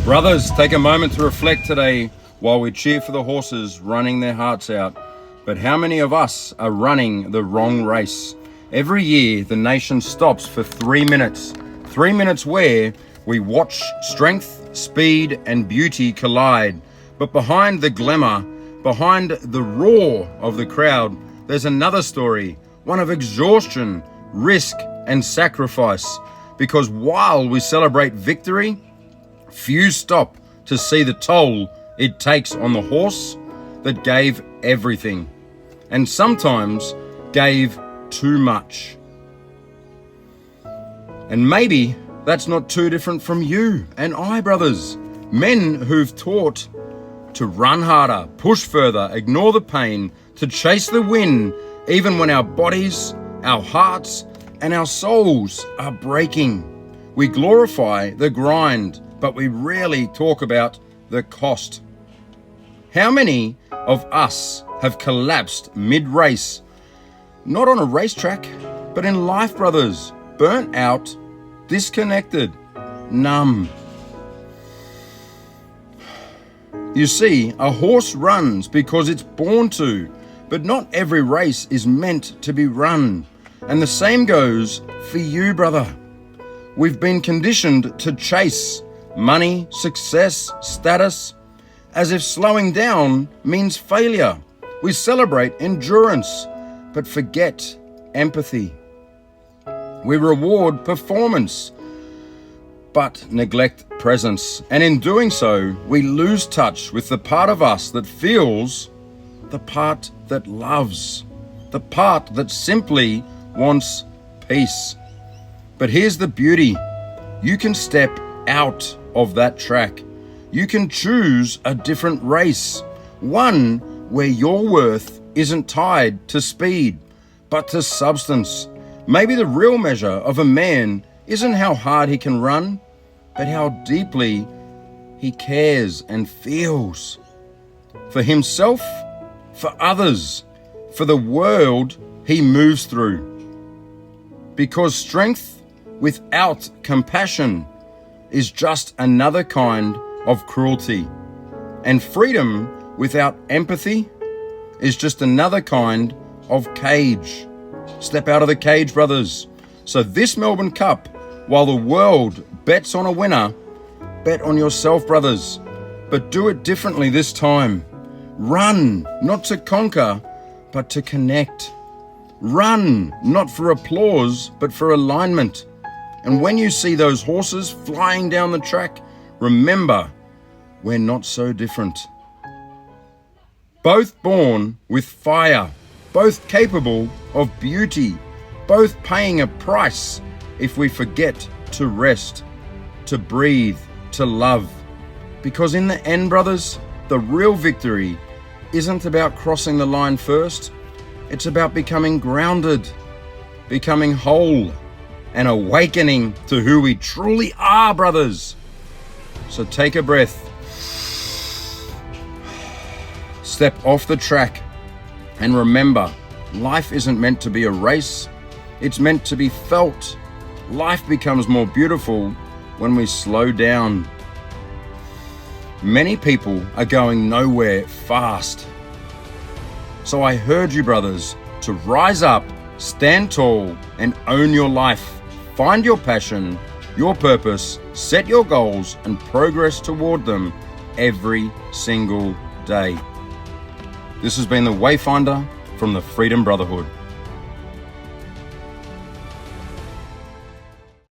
Brothers, take a moment to reflect today while we cheer for the horses running their hearts out. But how many of us are running the wrong race? Every year, the nation stops for 3 minutes. 3 minutes where we watch strength, speed, and beauty collide. But behind the glamour, behind the roar of the crowd, there's another story, one of exhaustion, risk, and sacrifice. Because while we celebrate victory, few stop to see the toll it takes on the horse that gave everything, and sometimes gave too much. And maybe that's not too different from you and I, brothers. Men who've taught to run harder, push further, ignore the pain, to chase the win, even when our bodies, our hearts, and our souls are breaking. We glorify the grind, but we rarely talk about the cost. How many of us have collapsed mid-race, not on a racetrack, but in life, brothers, burnt out, disconnected, numb? You see, a horse runs because it's born to, but not every race is meant to be run. And the same goes for you, brother. We've been conditioned to chase money, success, status, as if slowing down means failure. We celebrate endurance, but forget empathy. We reward performance, but neglect presence. And in doing so, we lose touch with the part of us that feels, the part that loves, the part that simply wants peace. But here's the beauty. You can step out of that track. You can choose a different race, one where your worth isn't tied to speed, but to substance. Maybe the real measure of a man isn't how hard he can run, but how deeply he cares and feels. For himself, for others, for the world he moves through. Because strength without compassion is just another kind of cruelty. And freedom without empathy is just another kind of cage. Step out of the cage, brothers. So this Melbourne Cup, while the world bets on a winner, bet on yourself, brothers. But do it differently this time. Run, not to conquer, but to connect. Run, not for applause, but for alignment. And when you see those horses flying down the track, remember, we're not so different. Both born with fire, both capable of beauty, both paying a price if we forget to rest, to breathe, to love. Because in the end, brothers, the real victory isn't about crossing the line first. It's about becoming grounded, becoming whole, and awakening to who we truly are, brothers. So take a breath. Step off the track and remember, life isn't meant to be a race. It's meant to be felt. Life becomes more beautiful when we slow down. Many people are going nowhere fast. So I urge you, brothers, to rise up, stand tall, and own your life. Find your passion, your purpose, set your goals, and progress toward them every single day. This has been the Wayfinder from the Freedom Brotherhood.